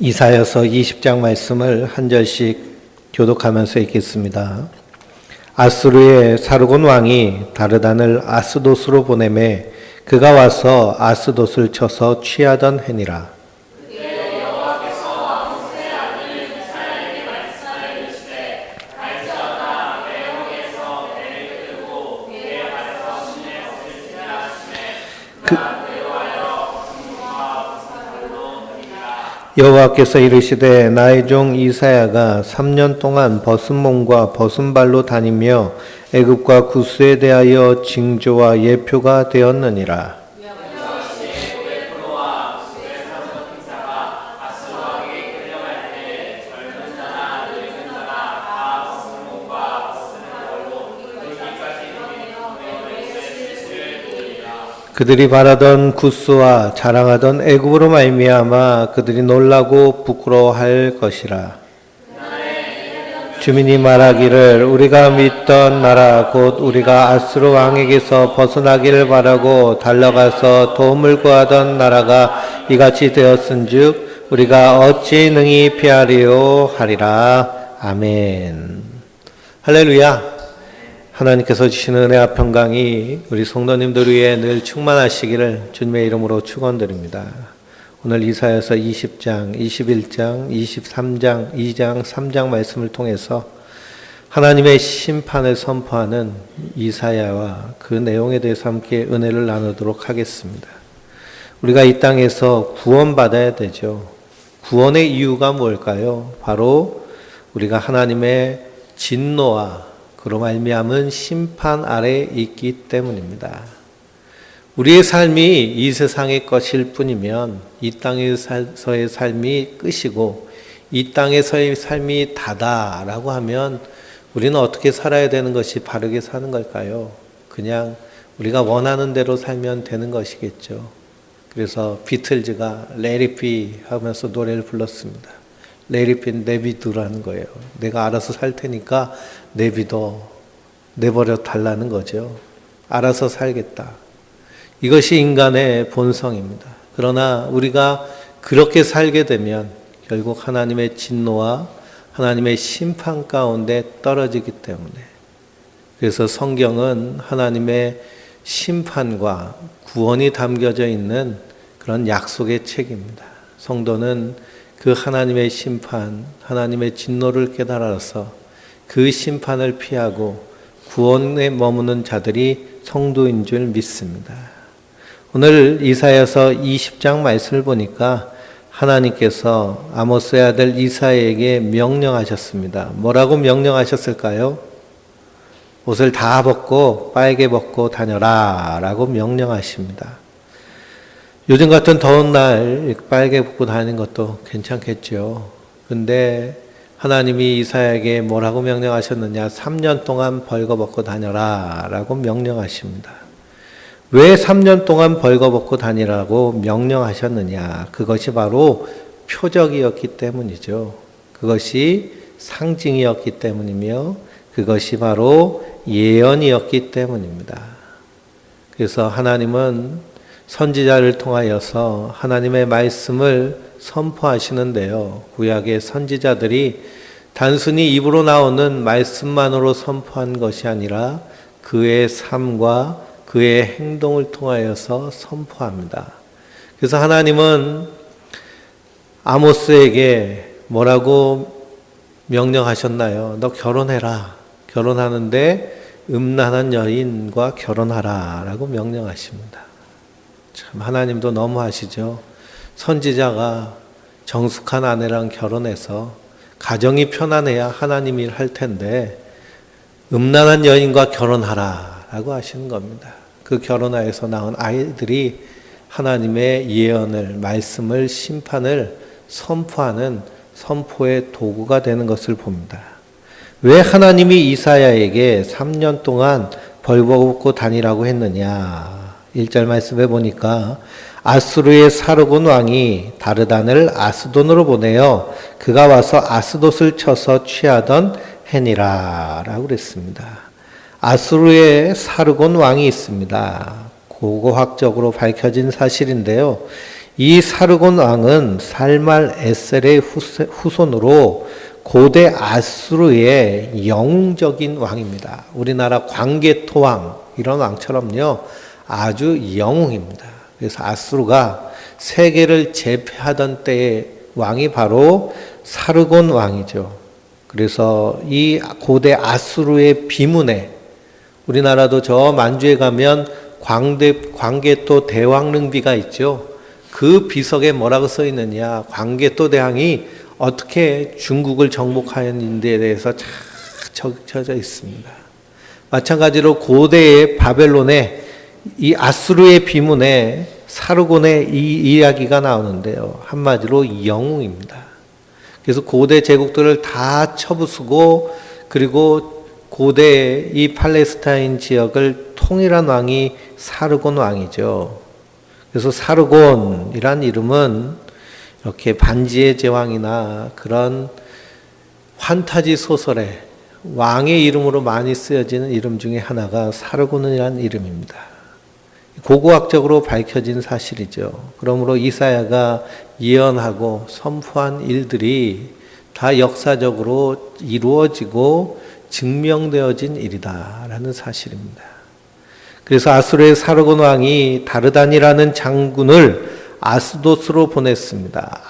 이사야서 20장 말씀을 한 절씩 교독하면서 읽겠습니다. 아수르의 사르곤 왕이 다르단을 아스돗으로 보내매 그가 와서 아스돗을 쳐서 취하던 해니라. 여호와께서 이르시되 나의 종 이사야가 3년 동안 벗은 몸과 벗은 발로 다니며 애굽과 구스에 대하여 징조와 예표가 되었느니라. 그들이 바라던 구스와 자랑하던 애굽으로 말미암아 그들이 놀라고 부끄러워할 것이라. 주민이 말하기를 우리가 믿던 나라 곧 우리가 아수르 왕에게서 벗어나기를 바라고 달려가서 도움을 구하던 나라가 이같이 되었은즉 우리가 어찌 능히 피하리요 하리라. 아멘. 할렐루야. 하나님께서 주시는 은혜와 평강이 우리 성도님들 위해 늘 충만하시기를 주님의 이름으로 축원드립니다. 오늘 이사야서 20장, 21장, 23장, 2장, 3장 말씀을 통해서 하나님의 심판을 선포하는 이사야와 그 내용에 대해서 함께 은혜를 나누도록 하겠습니다. 우리가 이 땅에서 구원받아야 되죠. 구원의 이유가 뭘까요? 바로 우리가 하나님의 진노와 그로 말미암은 심판 아래 있기 때문입니다. 우리의 삶이 이 세상의 것일 뿐이면 이 땅에서의 삶이 끝이고 이 땅에서의 삶이 다다라고 하면 우리는 어떻게 살아야 되는 것이 바르게 사는 걸까요? 그냥 우리가 원하는 대로 살면 되는 것이겠죠. 그래서 비틀즈가 Let it be 하면서 노래를 불렀습니다. Let it be, 내비두라는 거예요. 내가 알아서 살 테니까 내비둬, 내버려 달라는 거죠. 알아서 살겠다. 이것이 인간의 본성입니다. 그러나 우리가 그렇게 살게 되면 결국 하나님의 진노와 하나님의 심판 가운데 떨어지기 때문에 그래서 성경은 하나님의 심판과 구원이 담겨져 있는 그런 약속의 책입니다. 성도는 그 하나님의 심판, 하나님의 진노를 깨달아서 그 심판을 피하고 구원에 머무는 자들이 성도인 줄 믿습니다. 오늘 이사야서 20장 말씀을 보니까 하나님께서 아모스의 아들 이사야에게 명령하셨습니다. 뭐라고 명령하셨을까요? 옷을 다 벗고 빨개 벗고 다녀라 라고 명령하십니다. 요즘 같은 더운 날 빨개 벗고 다니는 것도 괜찮겠죠. 근데 하나님이 이사야에게 뭐라고 명령하셨느냐? 3년 동안 벌거벗고 다녀라 라고 명령하십니다. 왜 3년 동안 벌거벗고 다니라고 명령하셨느냐? 그것이 바로 표적이었기 때문이죠. 그것이 상징이었기 때문이며 그것이 바로 예언이었기 때문입니다. 그래서 하나님은 선지자를 통하여서 하나님의 말씀을 선포하시는데요. 구약의 선지자들이 단순히 입으로 나오는 말씀만으로 선포한 것이 아니라 그의 삶과 그의 행동을 통하여서 선포합니다. 그래서 하나님은 아모스에게 뭐라고 명령하셨나요? 너 결혼해라. 결혼하는데 음란한 여인과 결혼하라 라고 명령하십니다. 참 하나님도 너무하시죠. 선지자가 정숙한 아내랑 결혼해서 가정이 편안해야 하나님 일 할 텐데 음란한 여인과 결혼하라 라고 하시는 겁니다. 그 결혼하여서 낳은 아이들이 하나님의 예언을, 말씀을, 심판을 선포하는 선포의 도구가 되는 것을 봅니다. 왜 하나님이 이사야에게 3년 동안 벌거벗고 다니라고 했느냐? 1절 말씀해 보니까 아수르의 사르곤 왕이 다르단을 아스돈으로 보내어 그가 와서 아스돗을 쳐서 취하던 해니라 라고 그랬습니다. 아수르의 사르곤 왕이 있습니다. 고고학적으로 밝혀진 사실인데요. 이 사르곤 왕은 살말 에셀의 후손으로 고대 아수르의 영웅적인 왕입니다. 우리나라 광개토왕 이런 왕처럼요 아주 영웅입니다. 그래서 아수르가 세계를 제패하던 때의 왕이 바로 사르곤 왕이죠. 그래서 이 고대 아수르의 비문에 우리나라도 저 만주에 가면 광개토 대왕릉비가 있죠. 그 비석에 뭐라고 써 있느냐, 광개토 대왕이 어떻게 중국을 정복하였는지에 대해서 잘 적혀져 있습니다. 마찬가지로 고대의 바벨론의 이 아수르의 비문에 사르곤의 이 이야기가 나오는데요. 한마디로 영웅입니다. 그래서 고대 제국들을 다 쳐부수고 그리고 고대의 이 팔레스타인 지역을 통일한 왕이 사르곤 왕이죠. 그래서 사르곤이란 이름은 이렇게 반지의 제왕이나 그런 판타지 소설에 왕의 이름으로 많이 쓰여지는 이름 중에 하나가 사르곤이라는 이름입니다. 고고학적으로 밝혀진 사실이죠. 그러므로 이사야가 예언하고 선포한 일들이 다 역사적으로 이루어지고 증명되어진 일이다라는 사실입니다. 그래서 아수르의 사르곤 왕이 다르단이라는 장군을 아스돗으로 보냈습니다.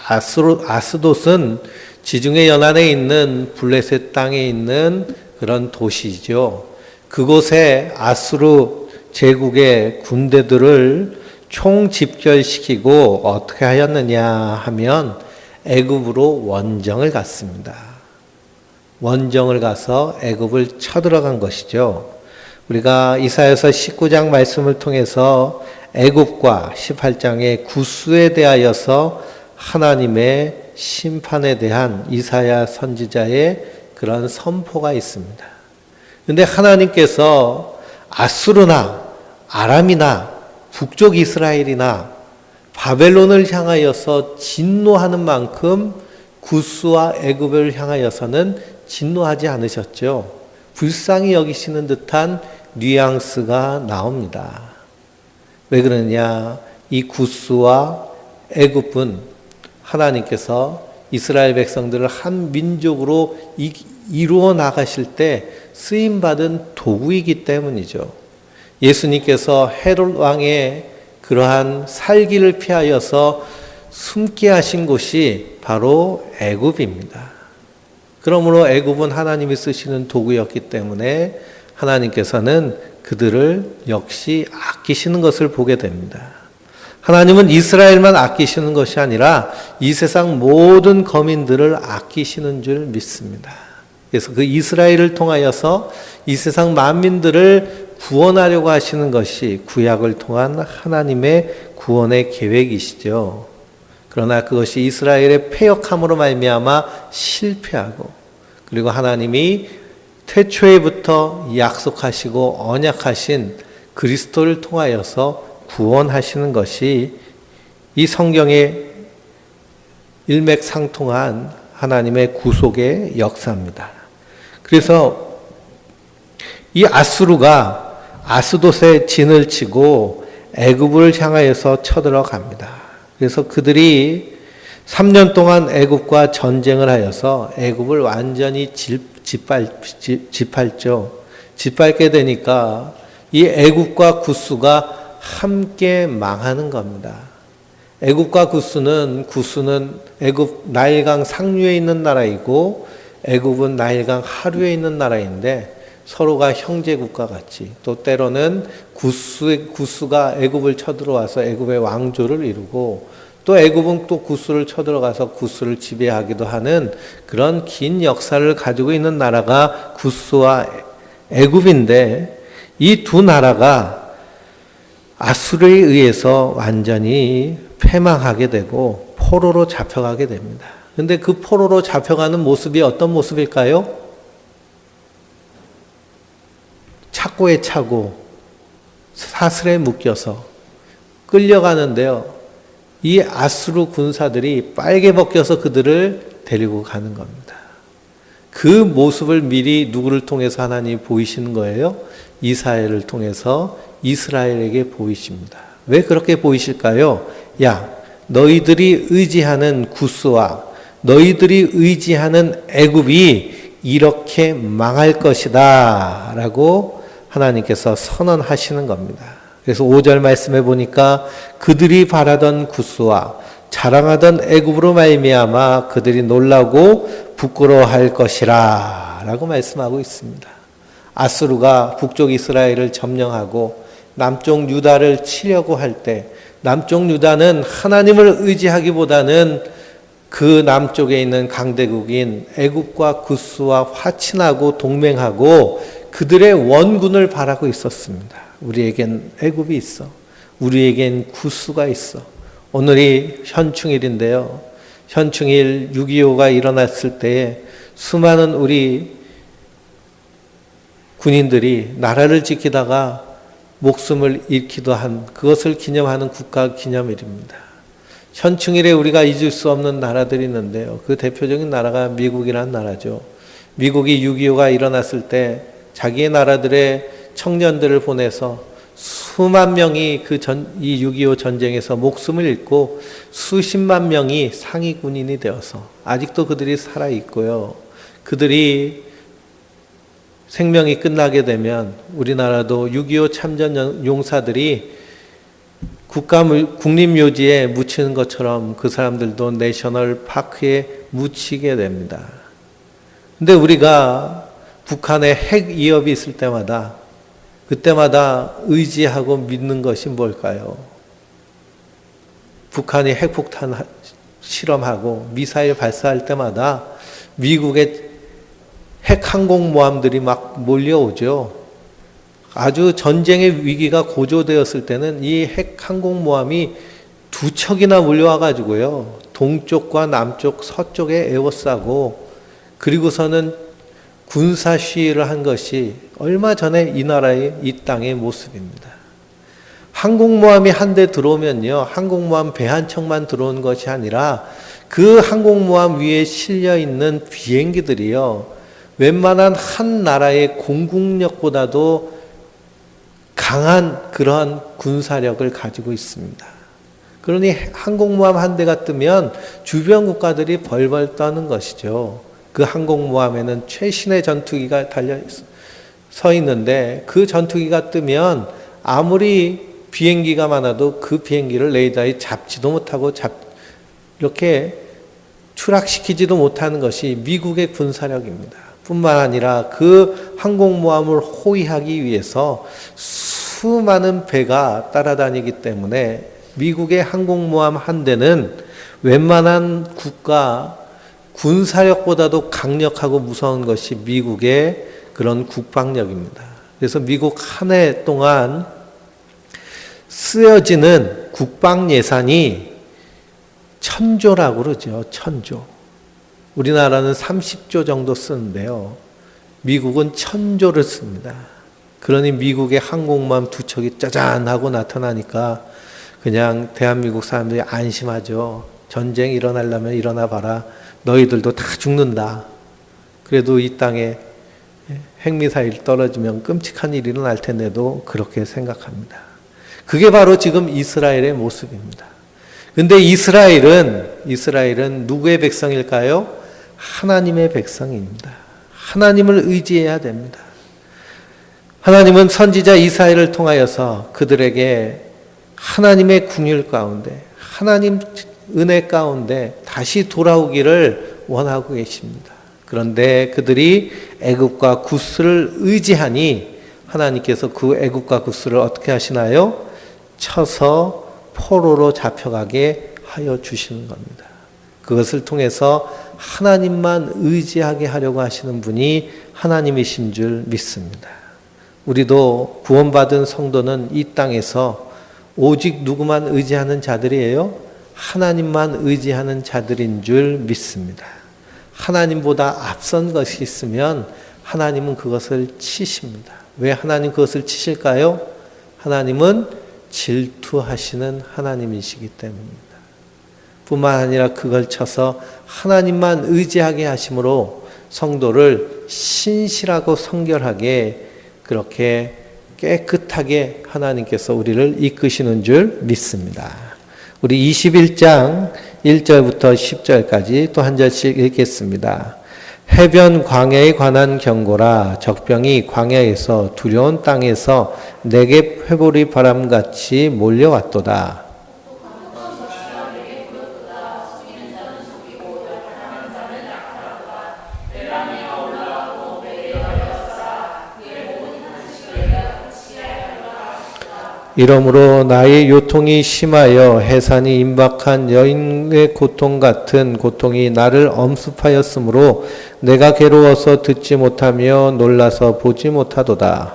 아스돗은 지중해 연안에 있는 블레셋 땅에 있는 그런 도시죠. 그곳에 아수르 제국의 군대들을 총집결시키고 어떻게 하였느냐 하면 애굽으로 원정을 갔습니다. 원정을 가서 애굽을 쳐들어간 것이죠. 우리가 이사야서 19장 말씀을 통해서 애굽과 18장의 구스에 대하여서 하나님의 심판에 대한 이사야 선지자의 그런 선포가 있습니다. 그런데 하나님께서 아수르나 아람이나 북쪽 이스라엘이나 바벨론을 향하여서 진노하는 만큼 구스와 애굽을 향하여서는 진노하지 않으셨죠. 불쌍히 여기시는 듯한 뉘앙스가 나옵니다. 왜 그러냐? 이 구스와 애굽은 하나님께서 이스라엘 백성들을 한 민족으로 이루어 나가실 때 쓰임받은 도구이기 때문이죠. 예수님께서 헤롯 왕의 그러한 살기를 피하여서 숨게 하신 곳이 바로 애굽입니다. 그러므로 애굽은 하나님이 쓰시는 도구였기 때문에 하나님께서는 그들을 역시 아끼시는 것을 보게 됩니다. 하나님은 이스라엘만 아끼시는 것이 아니라 이 세상 모든 거민들을 아끼시는 줄 믿습니다. 그래서 그 이스라엘을 통하여서 이 세상 만민들을 구원하려고 하시는 것이 구약을 통한 하나님의 구원의 계획이시죠. 그러나 그것이 이스라엘의 패역함으로 말미암아 실패하고 그리고 하나님이 태초에부터 약속하시고 언약하신 그리스도를 통하여서 구원하시는 것이 이 성경의 일맥상통한 하나님의 구속의 역사입니다. 그래서 이 아수르가 아스돗에 진을 치고 애굽을 향하여서 쳐들어갑니다. 그래서 그들이 3년 동안 애굽과 전쟁을 하여서 애굽을 완전히 짓밟죠. 짓밟게 되니까 이 애굽과 구스가 함께 망하는 겁니다. 애굽과 구스는 애굽 나일강 상류에 있는 나라이고 애굽은 나일강 하류에 있는 나라인데 서로가 형제국과 같이 또 때로는 구스가 애굽을 쳐들어와서 애굽의 왕조를 이루고 또 애굽은 또 구스를 쳐들어가서 구스를 지배하기도 하는 그런 긴 역사를 가지고 있는 나라가 구스와 애굽인데 이 두 나라가 아수르에 의해서 완전히 패망하게 되고 포로로 잡혀가게 됩니다. 그런데 그 포로로 잡혀가는 모습이 어떤 모습일까요? 착고에 차고 사슬에 묶여서 끌려가는데요. 이 아수르 군사들이 빨개 벗겨서 그들을 데리고 가는 겁니다. 그 모습을 미리 누구를 통해서 하나님이 보이시는 거예요? 이사야를 통해서 이스라엘에게 보이십니다. 왜 그렇게 보이실까요? 야, 너희들이 의지하는 구스와 너희들이 의지하는 애굽이 이렇게 망할 것이다 라고 하나님께서 선언하시는 겁니다. 그래서 5절 말씀해 보니까 그들이 바라던 구스와 자랑하던 애굽으로 말미암아 그들이 놀라고 부끄러워할 것이라 라고 말씀하고 있습니다. 아수르가 북쪽 이스라엘을 점령하고 남쪽 유다를 치려고 할 때 남쪽 유다는 하나님을 의지하기보다는 그 남쪽에 있는 강대국인 애굽과 구스와 화친하고 동맹하고 그들의 원군을 바라고 있었습니다. 우리에겐 애굽이 있어. 우리에겐 구스가 있어. 오늘이 현충일인데요. 현충일 6.25가 일어났을 때에 수많은 우리 군인들이 나라를 지키다가 목숨을 잃기도 한 그것을 기념하는 국가 기념일입니다. 현충일에 우리가 잊을 수 없는 나라들이 있는데요. 그 대표적인 나라가 미국이라는 나라죠. 미국이 6.25가 일어났을 때 자기의 나라들의 청년들을 보내서 수만 명이 이 6.25 전쟁에서 목숨을 잃고 수십만 명이 상위 군인이 되어서 아직도 그들이 살아 있고요. 그들이 생명이 끝나게 되면 우리나라도 6.25 참전 용사들이 국립묘지에 묻히는 것처럼 그 사람들도 내셔널 파크에 묻히게 됩니다. 근데 우리가 북한에 핵 위협이 있을 때마다 그때마다 의지하고 믿는 것이 뭘까요? 북한이 핵폭탄 실험하고 미사일 발사할 때마다 미국의 핵 항공모함들이 막 몰려오죠. 아주 전쟁의 위기가 고조되었을 때는 이 핵 항공모함이 2척이나 몰려와 가지고요. 동쪽과 남쪽, 서쪽에 에워싸고 그리고서는 군사 시위를 한 것이 얼마 전에 이 나라의 이 땅의 모습입니다. 항공모함이 한 대 들어오면요. 항공모함 배 한 척만 들어온 것이 아니라 그 항공모함 위에 실려 있는 비행기들이요. 웬만한 한 나라의 공국력보다도 강한 그러한 군사력을 가지고 있습니다. 그러니 항공모함 한 대가 뜨면 주변 국가들이 벌벌 떠는 것이죠. 그 항공모함에는 최신의 전투기가 달려 서 있는데 그 전투기가 뜨면 아무리 비행기가 많아도 그 비행기를 레이더에 잡지도 못하고 이렇게 추락시키지도 못하는 것이 미국의 군사력입니다. 뿐만 아니라 그 항공모함을 호위하기 위해서 수많은 배가 따라다니기 때문에 미국의 항공모함 한 대는 웬만한 국가 군사력보다도 강력하고 무서운 것이 미국의 그런 국방력입니다. 그래서 미국 한 해 동안 쓰여지는 국방 예산이 1,000조라고 그러죠. 1,000조. 우리나라는 30조 정도 쓰는데요. 미국은 1,000조를 씁니다. 그러니 미국의 항공모함 2척이 짜잔 하고 나타나니까 그냥 대한민국 사람들이 안심하죠. 전쟁 일어나려면 일어나 봐라. 너희들도 다 죽는다. 그래도 이 땅에 핵미사일 떨어지면 끔찍한 일이 일어날 텐데도 그렇게 생각합니다. 그게 바로 지금 이스라엘의 모습입니다. 근데 이스라엘은 누구의 백성일까요? 하나님의 백성입니다. 하나님을 의지해야 됩니다. 하나님은 선지자 이사야를 통하여서 그들에게 하나님의 궁율 가운데, 하나님 은혜 가운데 다시 돌아오기를 원하고 계십니다. 그런데 그들이 애굽과 구스를 의지하니 하나님께서 그 애굽과 구스를 어떻게 하시나요? 쳐서 포로로 잡혀가게 하여 주시는 겁니다. 그것을 통해서 하나님만 의지하게 하려고 하시는 분이 하나님이신 줄 믿습니다. 우리도 구원받은 성도는 이 땅에서 오직 누구만 의지하는 자들이에요? 하나님만 의지하는 자들인 줄 믿습니다. 하나님보다 앞선 것이 있으면 하나님은 그것을 치십니다. 왜 하나님 그것을 치실까요? 하나님은 질투하시는 하나님이시기 때문입니다. 뿐만 아니라 그걸 쳐서 하나님만 의지하게 하심으로 성도를 신실하고 성결하게 그렇게 깨끗하게 하나님께서 우리를 이끄시는 줄 믿습니다. 우리 21장 1절부터 10절까지 또 한 절씩 읽겠습니다. 해변 광야에 관한 경고라. 적병이 광야에서 두려운 땅에서 내게 회보리 바람같이 몰려왔도다. 이러므로 나의 요통이 심하여 해산이 임박한 여인의 고통 같은 고통이 나를 엄습하였으므로 내가 괴로워서 듣지 못하며 놀라서 보지 못하도다.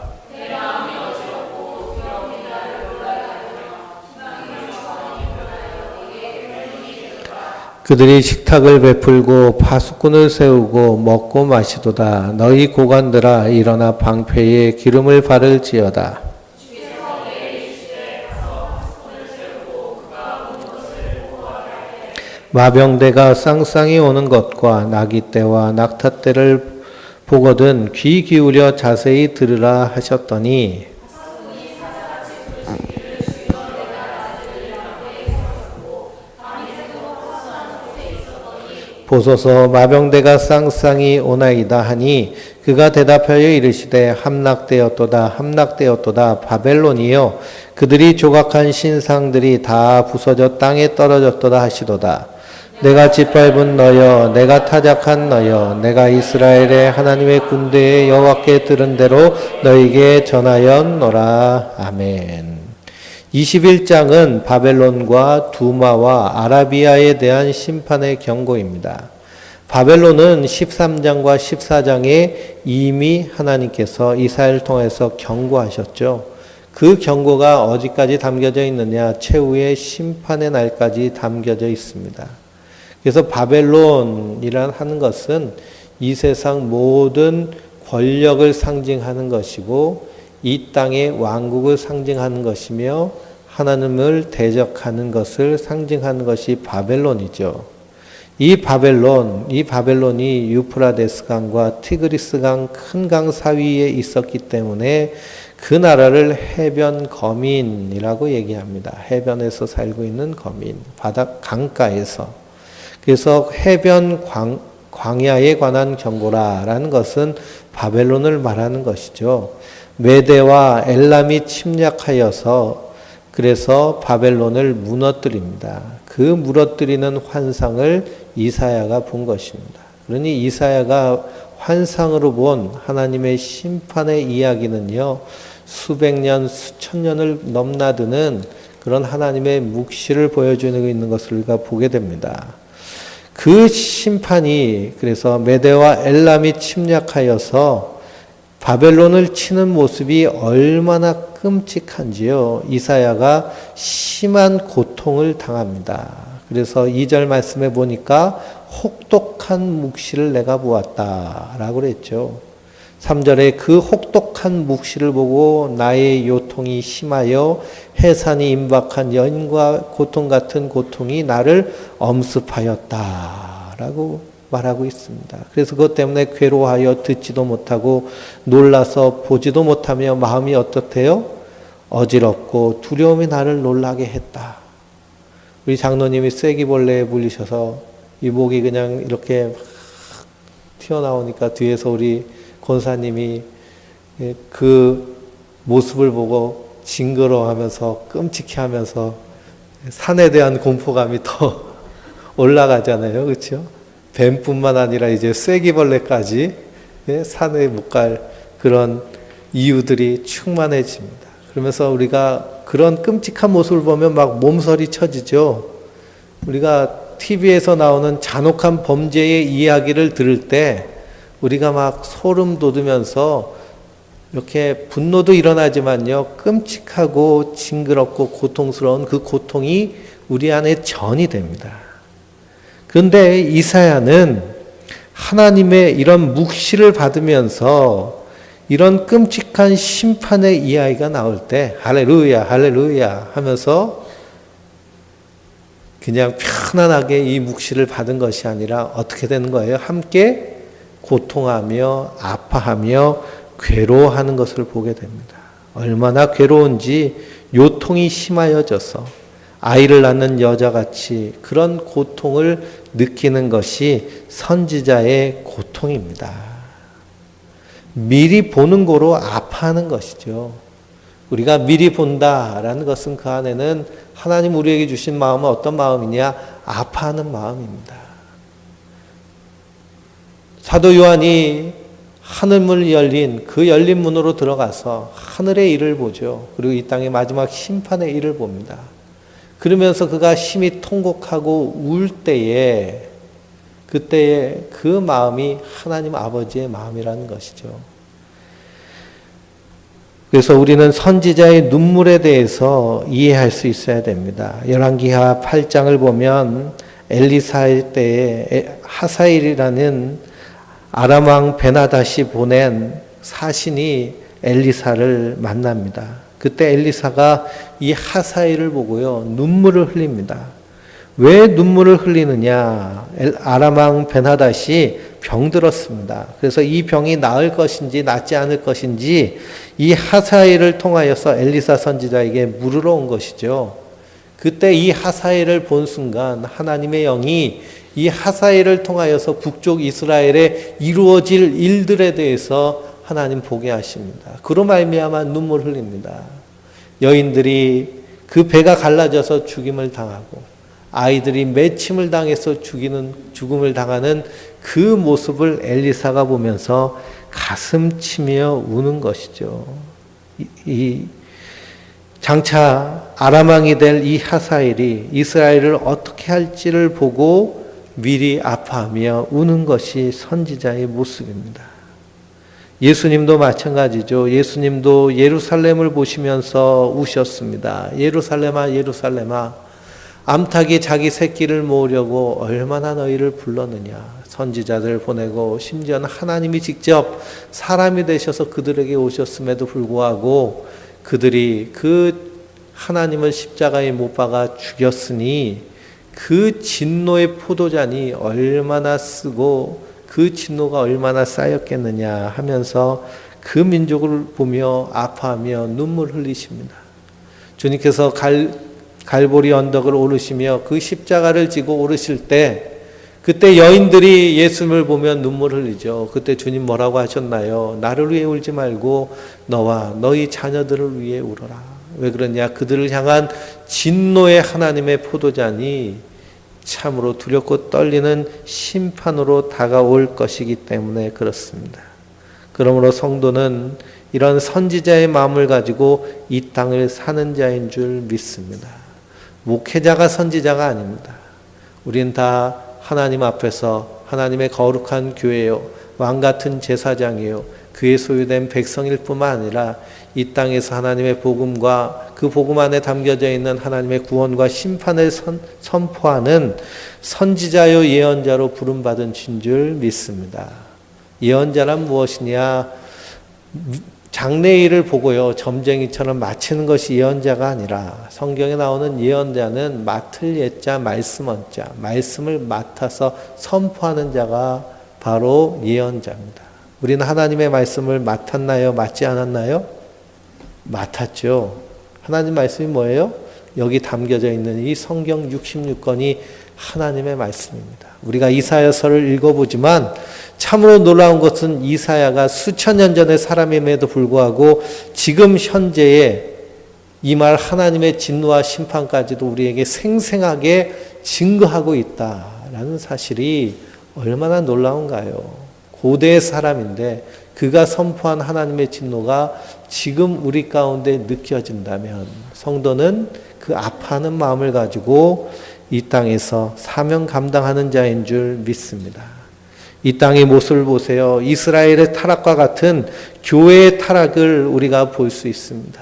그들이 식탁을 베풀고 파수꾼을 세우고 먹고 마시도다. 너희 고관들아 일어나 방패에 기름을 바를지어다. 마병대가 쌍쌍이 오는 것과 나기 때와 낙타 때를 보거든 귀 기울여 자세히 들으라 하셨더니 보소서 마병대가 쌍쌍이 오나이다 하니 그가 대답하여 이르시되 함락되었도다 함락되었도다 바벨론이여 그들이 조각한 신상들이 다 부서져 땅에 떨어졌도다 하시도다. 내가 짓밟은 너여 내가 타작한 너여 내가 이스라엘의 하나님의 군대의 여호와께 들은 대로 너에게 전하였노라. 아멘. 21장은 바벨론과 두마와 아라비아에 대한 심판의 경고입니다. 바벨론은 13장과 14장에 이미 하나님께서 이스라엘을 통해서 경고하셨죠. 그 경고가 어디까지 담겨져 있느냐? 최후의 심판의 날까지 담겨져 있습니다. 그래서 바벨론이란 하는 것은 이 세상 모든 권력을 상징하는 것이고 이 땅의 왕국을 상징하는 것이며 하나님을 대적하는 것을 상징하는 것이 바벨론이죠. 이 바벨론이 유프라데스 강과 티그리스 강 큰 강 사이에 있었기 때문에 그 나라를 해변 거민이라고 얘기합니다. 해변에서 살고 있는 거민, 바다 강가에서. 그래서 해변 광야에 관한 경고라라는 것은 바벨론을 말하는 것이죠. 메대와 엘람이 침략하여서 그래서 바벨론을 무너뜨립니다. 그 무너뜨리는 환상을 이사야가 본 것입니다. 그러니 이사야가 환상으로 본 하나님의 심판의 이야기는요, 수백 년, 수천 년을 넘나드는 그런 하나님의 묵시를 보여주고 있는 것을 우리가 보게 됩니다. 그 심판이 그래서 메대와 엘람이 침략하여서 바벨론을 치는 모습이 얼마나 끔찍한지요. 이사야가 심한 고통을 당합니다. 그래서 2절 말씀에 보니까 혹독한 묵시를 내가 보았다라고 그랬죠. 3절에 그 혹독한 묵시를 보고 나의 요통이 심하여 해산이 임박한 여인과 고통 같은 고통이 나를 엄습하였다라고 말하고 있습니다. 그래서 그것 때문에 괴로워하여 듣지도 못하고 놀라서 보지도 못하며 마음이 어떻대요? 어지럽고 두려움이 나를 놀라게 했다. 우리 장로님이 쐐기벌레에 물리셔서 이 목이 그냥 이렇게 막 튀어나오니까 뒤에서 우리 권사님이 그 모습을 보고 징그러워하면서 끔찍해하면서 산에 대한 공포감이 더 올라가잖아요. 그렇죠? 뱀뿐만 아니라 이제 쐐기벌레까지 산에 못 갈 그런 이유들이 충만해집니다. 그러면서 우리가 그런 끔찍한 모습을 보면 막 몸서리 쳐지죠. 우리가 TV에서 나오는 잔혹한 범죄의 이야기를 들을 때 우리가 막 소름 돋으면서 이렇게 분노도 일어나지만요, 끔찍하고 징그럽고 고통스러운 그 고통이 우리 안에 전이 됩니다. 그런데 이사야는 하나님의 이런 묵시를 받으면서 이런 끔찍한 심판의 이야기가 나올 때 할렐루야 할렐루야 하면서 그냥 편안하게 이 묵시를 받은 것이 아니라 어떻게 되는 거예요? 함께 고통하며 아파하며 괴로워하는 것을 보게 됩니다. 얼마나 괴로운지 요통이 심하여져서 아이를 낳는 여자같이 그런 고통을 느끼는 것이 선지자의 고통입니다. 미리 보는 거로 아파하는 것이죠. 우리가 미리 본다라는 것은 그 안에는 하나님 우리에게 주신 마음은 어떤 마음이냐? 아파하는 마음입니다. 사도 요한이 하늘문이 열린 그 열린 문으로 들어가서 하늘의 일을 보죠. 그리고 이 땅의 마지막 심판의 일을 봅니다. 그러면서 그가 심히 통곡하고 울 때에 그때의 그 마음이 하나님 아버지의 마음이라는 것이죠. 그래서 우리는 선지자의 눈물에 대해서 이해할 수 있어야 됩니다. 열왕기하 8장을 보면 엘리사의 때에 하사엘이라는 아람 왕 베나닷이 보낸 사신이 엘리사를 만납니다. 그때 엘리사가 이 하사엘을 보고요, 눈물을 흘립니다. 왜 눈물을 흘리느냐? 아람 왕 베나닷이 병들었습니다. 그래서 이 병이 나을 것인지 낫지 않을 것인지 이 하사엘을 통하여서 엘리사 선지자에게 물으러 온 것이죠. 그때 이 하사엘을 본 순간 하나님의 영이 이 하사엘을 통하여서 북쪽 이스라엘에 이루어질 일들에 대해서 하나님 보게 하십니다. 그로 말미암아 눈물 흘립니다. 여인들이 그 배가 갈라져서 죽임을 당하고 아이들이 매침을 당해서 죽음을 당하는 그 모습을 엘리사가 보면서 가슴 치며 우는 것이죠. 장차 아람 왕이 될 이 하사엘이 이스라엘을 어떻게 할지를 보고 미리 아파하며 우는 것이 선지자의 모습입니다. 예수님도 마찬가지죠. 예수님도 예루살렘을 보시면서 우셨습니다. 예루살렘아 예루살렘아 암탉이 자기 새끼를 모으려고 얼마나 너희를 불렀느냐. 선지자들을 보내고 심지어는 하나님이 직접 사람이 되셔서 그들에게 오셨음에도 불구하고 그들이 그 하나님을 십자가에 못 박아 죽였으니 그 진노의 포도잔이 얼마나 쓰고 그 진노가 얼마나 쌓였겠느냐 하면서 그 민족을 보며 아파하며 눈물 흘리십니다. 주님께서 갈보리 언덕을 오르시며 그 십자가를 지고 오르실 때 그때 여인들이 예수님을 보며 눈물 흘리죠. 그때 주님 뭐라고 하셨나요? 나를 위해 울지 말고 너와 너희 자녀들을 위해 울어라. 왜 그러냐? 그들을 향한 진노의 하나님의 포도잔이 참으로 두렵고 떨리는 심판으로 다가올 것이기 때문에 그렇습니다. 그러므로 성도는 이런 선지자의 마음을 가지고 이 땅을 사는 자인 줄 믿습니다. 목회자가 선지자가 아닙니다. 우린 다 하나님 앞에서 하나님의 거룩한 교회요, 왕같은 제사장이요, 그의 소유된 백성일 뿐만 아니라 이 땅에서 하나님의 복음과 그 복음 안에 담겨져 있는 하나님의 구원과 심판을 선포하는 선지자요 예언자로 부름받은 진 줄 믿습니다. 예언자란 무엇이냐? 장래일을 보고요 점쟁이처럼 마치는 것이 예언자가 아니라 성경에 나오는 예언자는 맡을 예자 말씀 언자 말씀을 맡아서 선포하는 자가 바로 예언자입니다. 우리는 하나님의 말씀을 맡았나요? 맡지 않았나요? 맡았죠. 하나님 말씀이 뭐예요? 여기 담겨져 있는 이 성경 66권이 하나님의 말씀입니다. 우리가 이사야서를 읽어보지만 참으로 놀라운 것은 이사야가 수천 년 전의 사람임에도 불구하고 지금 현재의 이 말 하나님의 진노와 심판까지도 우리에게 생생하게 증거하고 있다라는 사실이 얼마나 놀라운가요? 고대의 사람인데 그가 선포한 하나님의 진노가 지금 우리 가운데 느껴진다면 성도는 그 아파하는 마음을 가지고 이 땅에서 사명 감당하는 자인 줄 믿습니다. 이 땅의 모습을 보세요. 이스라엘의 타락과 같은 교회의 타락을 우리가 볼 수 있습니다.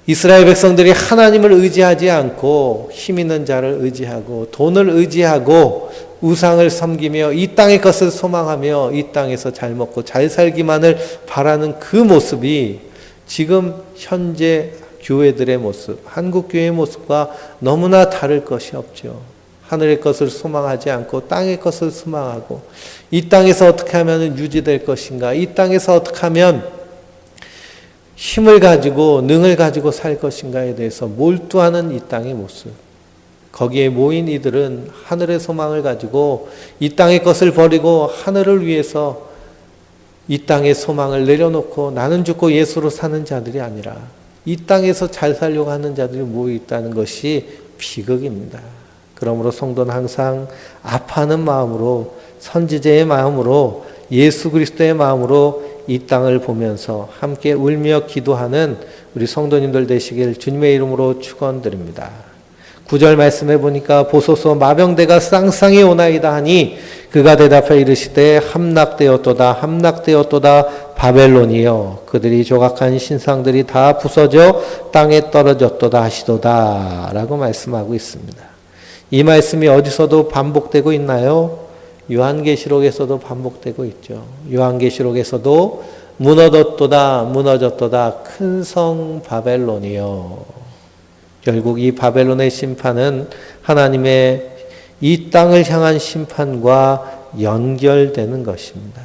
이스라엘 백성들이 하나님을 의지하지 않고 힘 있는 자를 의지하고 돈을 의지하고 우상을 섬기며 이 땅의 것을 소망하며 이 땅에서 잘 먹고 잘 살기만을 바라는 그 모습이 지금 현재 교회들의 모습, 한국 교회의 모습과 너무나 다를 것이 없죠. 하늘의 것을 소망하지 않고 땅의 것을 소망하고 이 땅에서 어떻게 하면 유지될 것인가, 이 땅에서 어떻게 하면 힘을 가지고 능을 가지고 살 것인가에 대해서 몰두하는 이 땅의 모습. 거기에 모인 이들은 하늘의 소망을 가지고 이 땅의 것을 버리고 하늘을 위해서 이 땅의 소망을 내려놓고 나는 죽고 예수로 사는 자들이 아니라 이 땅에서 잘 살려고 하는 자들이 모여 있다는 것이 비극입니다. 그러므로 성도는 항상 아파하는 마음으로, 선지자의 마음으로, 예수 그리스도의 마음으로 이 땅을 보면서 함께 울며 기도하는 우리 성도님들 되시길 주님의 이름으로 축원드립니다. 9절 말씀해 보니까 보소서 마병대가 쌍쌍이 오나이다 하니 그가 대답하여 이르시되 함락되었도다 함락되었도다 바벨론이여 그들이 조각한 신상들이 다 부서져 땅에 떨어졌도다 하시도다 라고 말씀하고 있습니다. 이 말씀이 어디서도 반복되고 있나요? 요한계시록에서도 반복되고 있죠. 요한계시록에서도 무너졌도다 무너졌도다 큰 성 바벨론이여. 결국 이 바벨론의 심판은 하나님의 이 땅을 향한 심판과 연결되는 것입니다.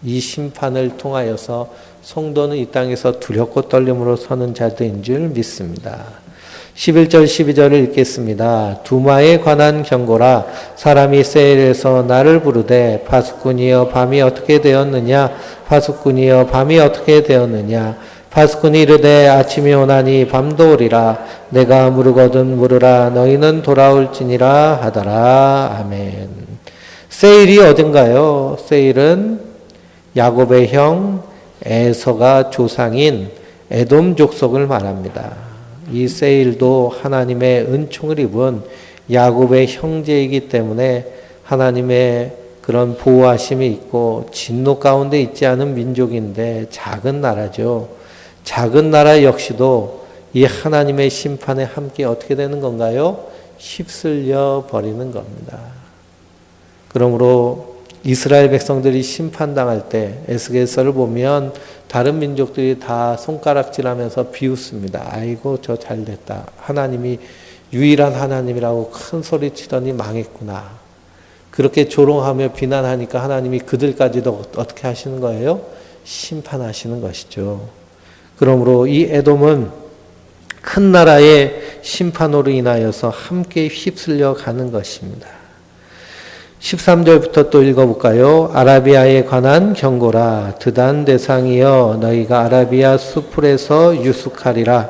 이 심판을 통하여서 성도는 이 땅에서 두렵고 떨림으로 서는 자들인 줄 믿습니다. 11절 12절을 읽겠습니다. 두마에 관한 경고라. 사람이 세일에서 나를 부르되 파수꾼이여 밤이 어떻게 되었느냐 파수꾼이여 밤이 어떻게 되었느냐 파수꾼이 이르되 아침이 오나니 밤도 오리라. 내가 물으거든 물으라. 너희는 돌아올지니라 하더라. 아멘. 세일이 어딘가요? 세일은 야곱의 형 에서가 조상인 에돔 족속을 말합니다. 이 세일도 하나님의 은총을 입은 야곱의 형제이기 때문에 하나님의 그런 보호하심이 있고 진노 가운데 있지 않은 민족인데 작은 나라죠. 작은 나라 역시도 이 하나님의 심판에 함께 어떻게 되는 건가요? 휩쓸려 버리는 겁니다. 그러므로 이스라엘 백성들이 심판당할 때 에스겔서를 보면 다른 민족들이 다 손가락질하면서 비웃습니다. 아이고 저 잘됐다. 하나님이 유일한 하나님이라고 큰 소리 치더니 망했구나. 그렇게 조롱하며 비난하니까 하나님이 그들까지도 어떻게 하시는 거예요? 심판하시는 것이죠. 그러므로 이 에돔은 큰 나라의 심판으로 인하여서 함께 휩쓸려 가는 것입니다. 13절부터 또 읽어볼까요? 아라비아에 관한 경고라. 드단 대상이여 너희가 아라비아 수풀에서 유숙하리라.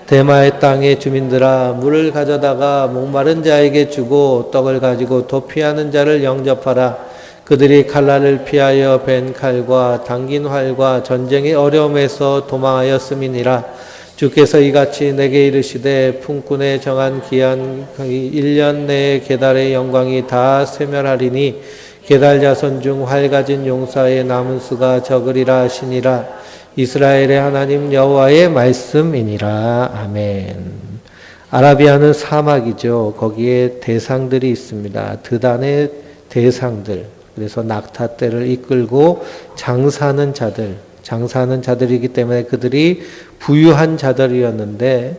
대마의 땅의 주민들아 물을 가져다가 목마른 자에게 주고 떡을 가지고 도피하는 자를 영접하라. 그들이 칼날을 피하여 벤 칼과 당긴 활과 전쟁의 어려움에서 도망하였음이니라. 주께서 이같이 내게 이르시되 품꾼에 정한 기한 1년 내에 게달의 영광이 다 쇠멸하리니 게달 자손 중 활 가진 용사의 남은 수가 적으리라 하시니라. 이스라엘의 하나님 여호와의 말씀이니라. 아멘. 아라비아는 사막이죠. 거기에 대상들이 있습니다. 드단의 대상들. 그래서 낙타 떼를 이끌고 장사하는 자들이기 때문에 그들이 부유한 자들이었는데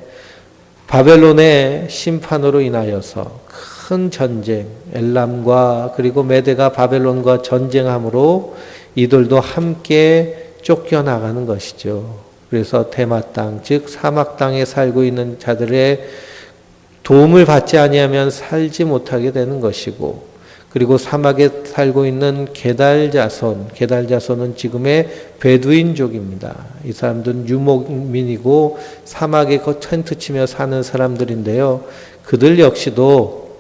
바벨론의 심판으로 인하여서 큰 전쟁, 엘람과 그리고 메대가 바벨론과 전쟁함으로 이들도 함께 쫓겨나가는 것이죠. 그래서 대마 땅, 즉 사막 땅에 살고 있는 자들의 도움을 받지 아니하면 살지 못하게 되는 것이고, 그리고 사막에 살고 있는 게달 자손은 지금의 베두인족입니다. 이 사람들은 유목민이고 사막에 텐트 치며 사는 사람들인데요. 그들 역시도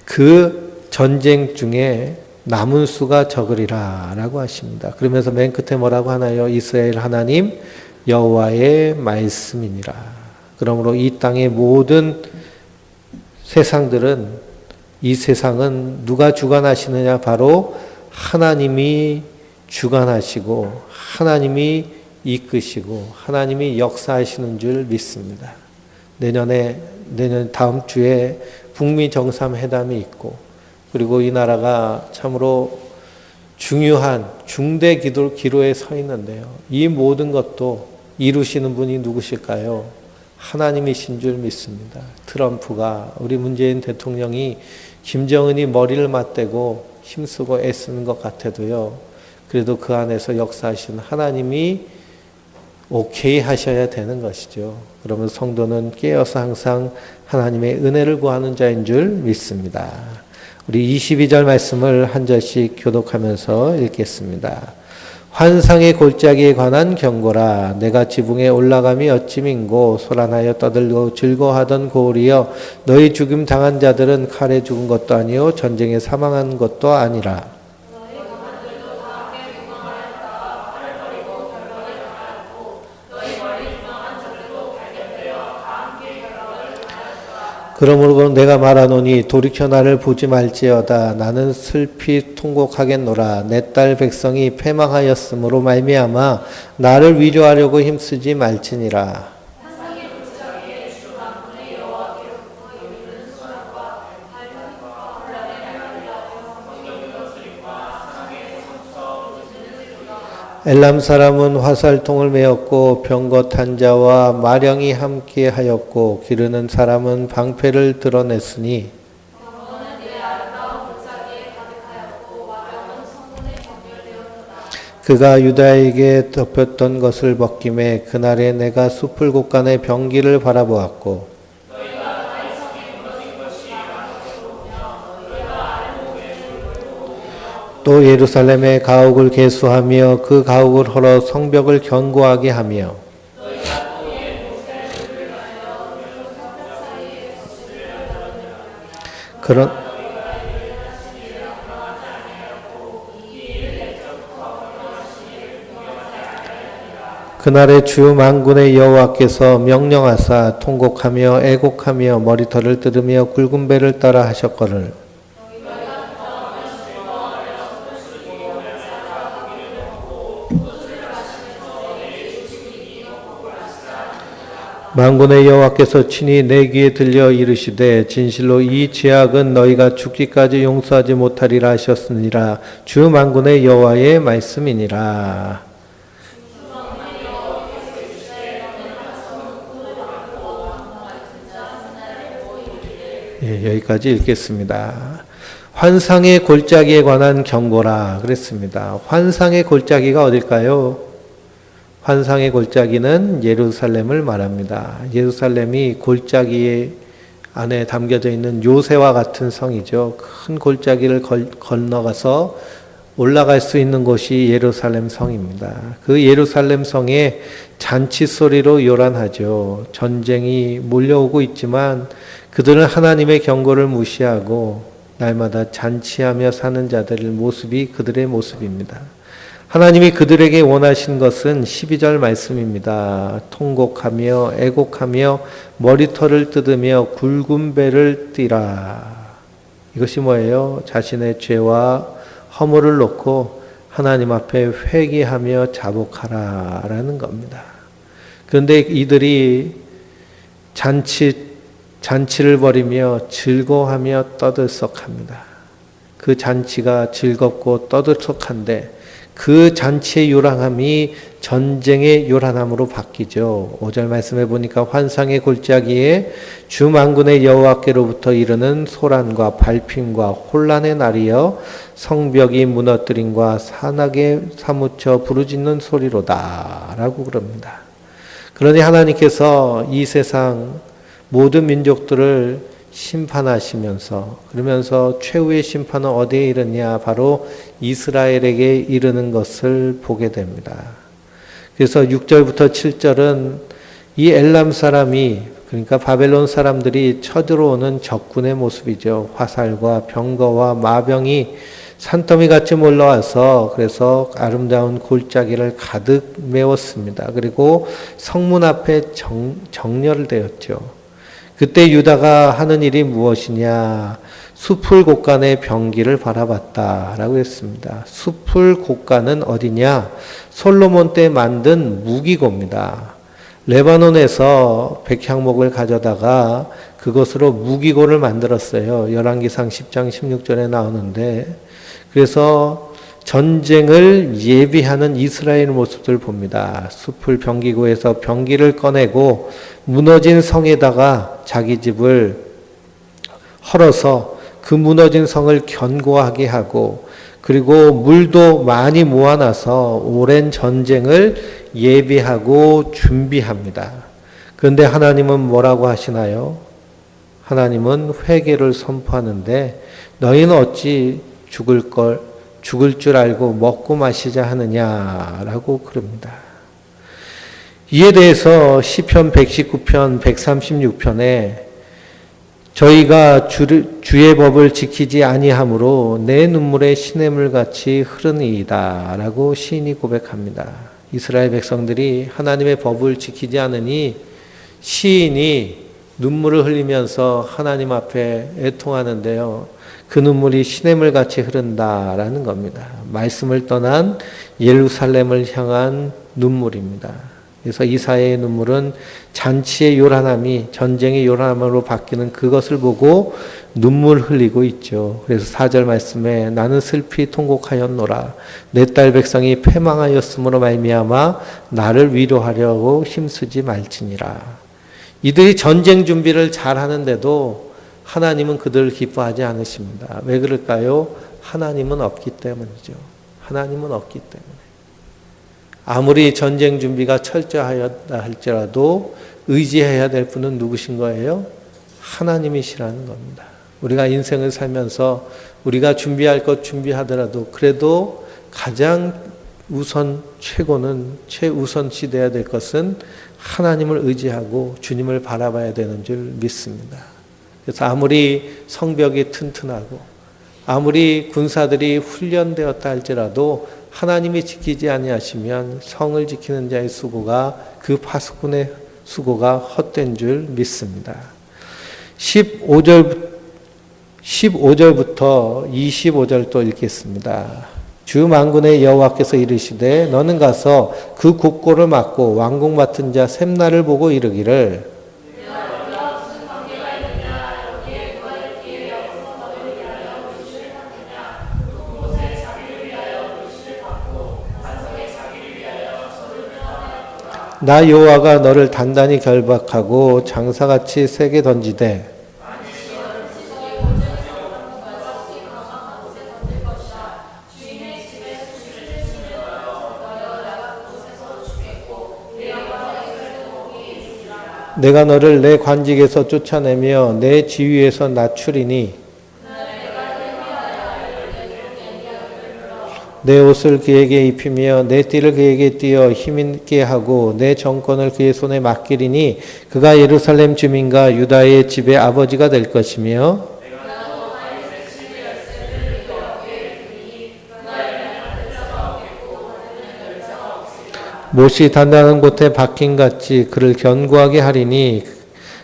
그 전쟁 중에 남은 수가 적으리라 라고 하십니다. 그러면서 맨 끝에 뭐라고 하나요? 이스라엘 하나님 여호와의 말씀이니라. 그러므로 이 땅의 모든 세상들은, 이 세상은 누가 주관하시느냐? 바로 하나님이 주관하시고 하나님이 이끄시고 하나님이 역사하시는 줄 믿습니다. 내년 다음 주에 북미 정상회담이 있고, 그리고 이 나라가 참으로 중요한 중대 기로에 서 있는데요. 이 모든 것도 이루시는 분이 누구실까요? 하나님이신 줄 믿습니다. 트럼프가, 우리 문재인 대통령이 김정은이 머리를 맞대고 힘쓰고 애쓰는 것 같아도요, 그래도 그 안에서 역사하신 하나님이 오케이 하셔야 되는 것이죠. 그러면 성도는 깨어서 항상 하나님의 은혜를 구하는 자인 줄 믿습니다. 우리 22절 말씀을 한 절씩 교독하면서 읽겠습니다. 환상의 골짜기에 관한 경고라. 내가 지붕에 올라감이 어찌 민고 소란하여 떠들고 즐거워하던 고울이여, 너희 죽임 당한 자들은 칼에 죽은 것도 아니요 전쟁에 사망한 것도 아니라. 그러므로 내가 말하노니 돌이켜 나를 보지 말지어다. 나는 슬피 통곡하겠노라. 내 딸 백성이 패망하였으므로 말미암아 나를 위로하려고 힘쓰지 말지니라. 엘람 사람은 화살통을 메었고 병거 탄자와 마령이 함께 하였고 기르는 사람은 방패를 드러냈으니 그가 유다에게 덮였던 것을 벗김에 그날에 내가 숲을 곳간의 병기를 바라보았고 또 예루살렘의 가옥을 계수하며 그 가옥을 헐어 성벽을 견고하게 하며 그런 그날에 주 만군의 여호와께서 명령하사 통곡하며 애곡하며 머리털을 뜯으며 굵은 배를 따라 하셨거늘 만군의 여호와께서 친히 내 귀에 들려 이르시되 진실로 이 죄악은 너희가 죽기까지 용서하지 못하리라 하셨으니라. 주 만군의 여호와의 말씀이니라. 여기까지 읽겠습니다. 환상의 골짜기에 관한 경고라 그랬습니다. 환상의 골짜기가 어딜까요? 환상의 골짜기는 예루살렘을 말합니다. 예루살렘이 골짜기 안에 담겨져 있는 요새와 같은 성이죠. 큰 골짜기를 건너가서 올라갈 수 있는 곳이 예루살렘 성입니다. 그 예루살렘 성에 잔치 소리로 요란하죠. 전쟁이 몰려오고 있지만 그들은 하나님의 경고를 무시하고 날마다 잔치하며 사는 자들의 모습이 그들의 모습입니다. 하나님이 그들에게 원하신 것은 12절 말씀입니다. 통곡하며 애곡하며 머리털을 뜯으며 굵은 배를 띠라. 이것이 뭐예요? 자신의 죄와 허물을 놓고 하나님 앞에 회개하며 자복하라라는 겁니다. 그런데 이들이 잔치를 벌이며 즐거워하며 떠들썩합니다. 그 잔치가 즐겁고 떠들썩한데 그 잔치의 요란함이 전쟁의 요란함으로 바뀌죠. 5절 말씀해 보니까 환상의 골짜기에 주 만군의 여호와께로부터 이르는 소란과 발핀과 혼란의 날이여 성벽이 무너뜨림과 산악에 사무쳐 부르짖는 소리로다 라고 그럽니다. 그러니 하나님께서 이 세상 모든 민족들을 심판하시면서 그러면서 최후의 심판은 어디에 이르냐? 바로 이스라엘에게 이르는 것을 보게 됩니다. 그래서 6절부터 7절은 이 엘람 사람이 그러니까 바벨론 사람들이 쳐들어오는 적군의 모습이죠. 화살과 병거와 마병이 산더미 같이 몰려와서 그래서 아름다운 골짜기를 가득 메웠습니다. 그리고 성문 앞에 정렬되었죠. 그때 유다가 하는 일이 무엇이냐? 숲을 곳간의 병기를 바라봤다라고 했습니다. 숲을 곳간은 어디냐? 솔로몬 때 만든 무기고입니다. 레바논에서 백향목을 가져다가 그것으로 무기고를 만들었어요. 열왕기상 10장 16절에 나오는데 그래서 전쟁을 예비하는 이스라엘 모습을 봅니다. 숲을 병기고에서 병기를 꺼내고 무너진 성에다가 자기 집을 헐어서 그 무너진 성을 견고하게 하고 그리고 물도 많이 모아놔서 오랜 전쟁을 예비하고 준비합니다. 그런데 하나님은 뭐라고 하시나요? 하나님은 회개를 선포하는데 너희는 어찌 죽을 줄 알고 먹고 마시자 하느냐라고 그럽니다. 이에 대해서 시편 119편, 136편에 저희가 주의 법을 지키지 아니함으로 내 눈물에 시냇물 같이 흐르니이다 라고 시인이 고백합니다. 이스라엘 백성들이 하나님의 법을 지키지 않으니 시인이 눈물을 흘리면서 하나님 앞에 애통하는데요. 그 눈물이 시냇물 같이 흐른다라는 겁니다. 말씀을 떠난 예루살렘을 향한 눈물입니다. 그래서 이사야의 눈물은 잔치의 요란함이 전쟁의 요란함으로 바뀌는 그것을 보고 눈물 흘리고 있죠. 그래서 4절 말씀에 나는 슬피 통곡하였노라. 내 딸 백성이 패망하였으므로 말미암아 나를 위로하려고 힘쓰지 말지니라. 이들이 전쟁 준비를 잘 하는데도 하나님은 그들을 기뻐하지 않으십니다. 왜 그럴까요? 하나님은 없기 때문이죠. 하나님은 없기 때문에. 아무리 전쟁 준비가 철저하였다 할지라도 의지해야 될 분은 누구신 거예요? 하나님이시라는 겁니다. 우리가 인생을 살면서 우리가 준비할 것 준비하더라도 그래도 가장 최우선시 되어야 될 것은 하나님을 의지하고 주님을 바라봐야 되는 줄 믿습니다. 그래서 아무리 성벽이 튼튼하고 아무리 군사들이 훈련되었다 할지라도 하나님이 지키지 아니하시면 성을 지키는 자의 수고가 그 파수꾼의 수고가 헛된 줄 믿습니다. 15절부터 25절 또 읽겠습니다. 주 만군의 여호와께서 이르시되 너는 가서 그 국고를 막고 왕궁 맡은 자 셈나를 보고 이르기를 나 여호와가 너를 단단히 결박하고 장사같이 세게 던지되 내가 너를 내 관직에서 쫓아내며 내 지위에서 낮추리니 내 옷을 그에게 입히며 내 띠를 그에게 띠어 힘있게 하고 내 정권을 그의 손에 맡기리니 그가 예루살렘 주민과 유다의 집의 아버지가 될 것이며 못이 단단한 곳에 박힌같이 그를 견고하게 하리니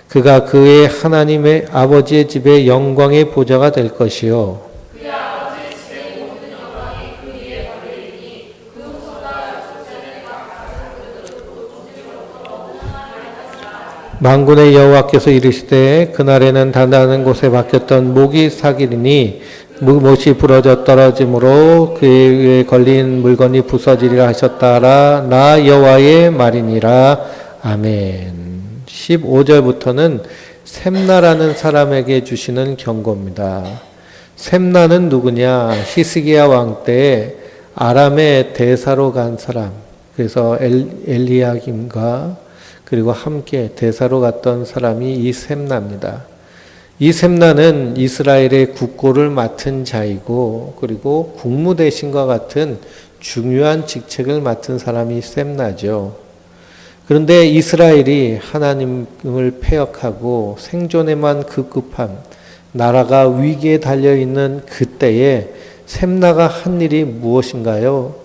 그가 그의 하나님의 아버지의 집의 영광의 보좌가 될 것이요 만군의 여호와께서 이르시되 그날에는 단단한 곳에 박혔던 목이 사기리니 못이 부러져 떨어짐으로 그에 위에 걸린 물건이 부서지리라 하셨다라. 나 여호와의 말이니라. 아멘. 15절부터는 셈나라는 사람에게 주시는 경고입니다. 셈나는 누구냐? 히스기야 왕 때 아람의 대사로 간 사람. 그래서 엘리야김과 그리고 함께 대사로 갔던 사람이 이 셈나입니다. 이 셈나는 이스라엘의 국고를 맡은 자이고 그리고 국무대신과 같은 중요한 직책을 맡은 사람이 셈나죠. 그런데 이스라엘이 하나님을 패역하고 생존에만 급급한 나라가 위기에 달려있는 그때에 셈나가 한 일이 무엇인가요?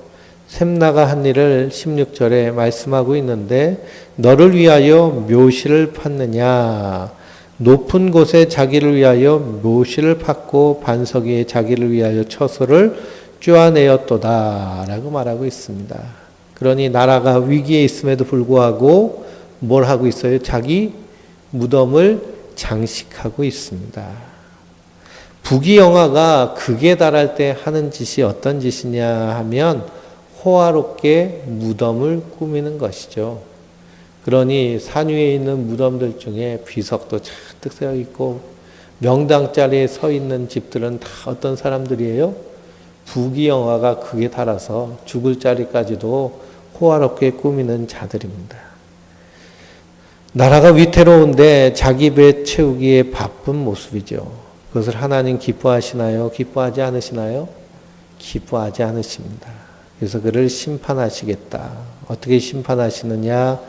셈나가 한 일을 16절에 말씀하고 있는데 너를 위하여 묘실을 팠느냐 높은 곳에 자기를 위하여 묘실을 팠고 반석 위에 자기를 위하여 처소를 쪼아내었도다 라고 말하고 있습니다. 그러니 나라가 위기에 있음에도 불구하고 뭘 하고 있어요? 자기 무덤을 장식하고 있습니다. 부귀영화가 극에 달할 때 하는 짓이 어떤 짓이냐 하면 호화롭게 무덤을 꾸미는 것이죠. 그러니 산 위에 있는 무덤들 중에 비석도 잔뜩 세워 있고 명당 자리에 서 있는 집들은 다 어떤 사람들이에요? 부귀영화가 극에 달아서 죽을 자리까지도 호화롭게 꾸미는 자들입니다. 나라가 위태로운데 자기 배 채우기에 바쁜 모습이죠. 그것을 하나님 기뻐하시나요? 기뻐하지 않으시나요? 기뻐하지 않으십니다. 그래서 그를 심판하시겠다. 어떻게 심판하시느냐?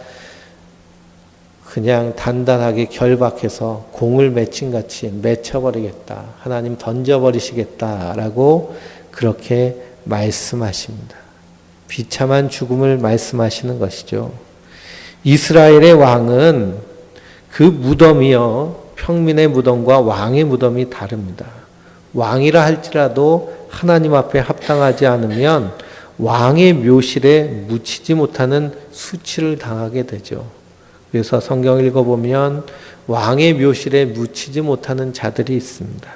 그냥 단단하게 결박해서 공을 맺힌같이 맺혀버리겠다. 하나님 던져버리시겠다라고 그렇게 말씀하십니다. 비참한 죽음을 말씀하시는 것이죠. 이스라엘의 왕은 그 무덤이요, 평민의 무덤과 왕의 무덤이 다릅니다. 왕이라 할지라도 하나님 앞에 합당하지 않으면 왕의 묘실에 묻히지 못하는 수치를 당하게 되죠. 그래서 성경 읽어보면 왕의 묘실에 묻히지 못하는 자들이 있습니다.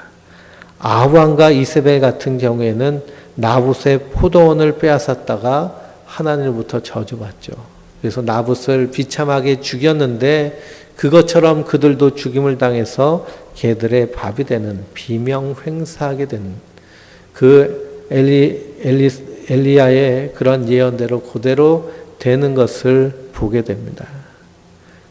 아합왕과 이세벨 같은 경우에는 나봇의 포도원을 빼앗았다가 하나님으로부터 저주받죠. 그래서 나봇을 비참하게 죽였는데 그것처럼 그들도 죽임을 당해서 개들의 밥이 되는 비명횡사하게 되는 그 엘리야의 그런 예언대로 그대로 되는 것을 보게 됩니다.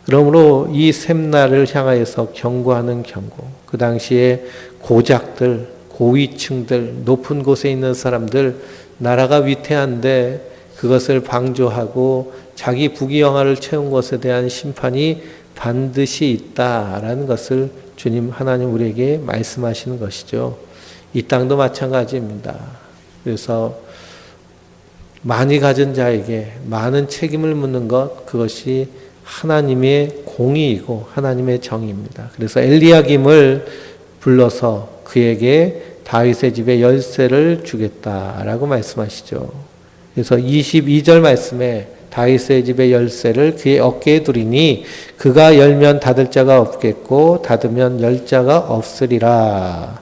그러므로 이 샘날을 향하여서 경고하는 경고. 그 당시에 고작들, 고위층들, 높은 곳에 있는 사람들, 나라가 위태한데 그것을 방조하고 자기 부귀영화를 채운 것에 대한 심판이 반드시 있다라는 것을 주님 하나님 우리에게 말씀하시는 것이죠. 이 땅도 마찬가지입니다. 그래서 많이 가진 자에게 많은 책임을 묻는 것, 그것이 하나님의 공의이고 하나님의 정의입니다. 그래서 엘리야김을 불러서 그에게 다윗의 집에 열쇠를 주겠다라고 말씀하시죠. 그래서 22절 말씀에 다윗의 집의 열쇠를 그의 어깨에 두리니 그가 열면 닫을 자가 없겠고 닫으면 열 자가 없으리라.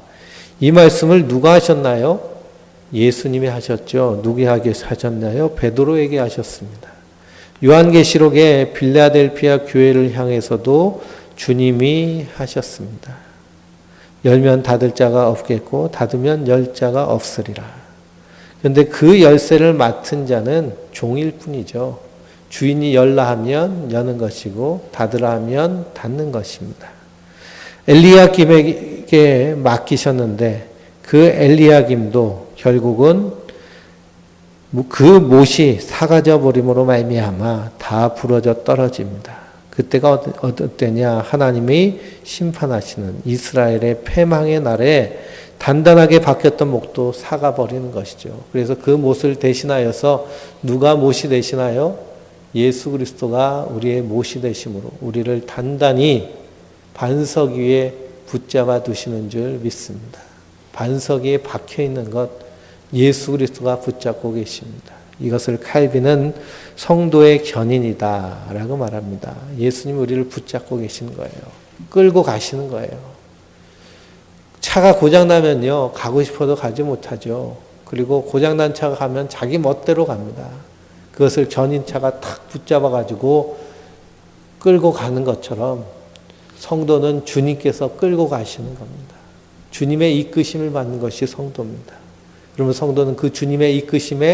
이 말씀을 누가 하셨나요? 예수님이 하셨죠. 누구에게 하셨나요? 베드로에게 하셨습니다. 요한계시록의 빌라델피아 교회를 향해서도 주님이 하셨습니다. 열면 닫을 자가 없겠고 닫으면 열 자가 없으리라. 그런데 그 열쇠를 맡은 자는 종일 뿐이죠. 주인이 열라 하면 여는 것이고 닫으라 하면 닫는 것입니다. 엘리야김에게 맡기셨는데 그 엘리야김도 결국은 그 못이 사가져 버림으로 말미암아 다 부러져 떨어집니다. 그때가 어떤 때냐? 하나님이 심판하시는 이스라엘의 패망의 날에 단단하게 박혔던 목도 사가버리는 것이죠. 그래서 그 못을 대신하여서 누가 못이 되시나요? 예수 그리스도가 우리의 못이 되심으로 우리를 단단히 반석 위에 붙잡아 두시는 줄 믿습니다. 반석 위에 박혀 있는 것 예수 그리스도가 붙잡고 계십니다. 이것을 칼빈은 성도의 견인이다라고 말합니다. 예수님이 우리를 붙잡고 계시는 거예요. 끌고 가시는 거예요. 차가 고장나면요, 가고 싶어도 가지 못하죠. 그리고 고장난 차가 가면 자기 멋대로 갑니다. 그것을 견인차가 탁 붙잡아가지고 끌고 가는 것처럼 성도는 주님께서 끌고 가시는 겁니다. 주님의 이끄심을 받는 것이 성도입니다. 그러면 성도는 그 주님의 이끄심에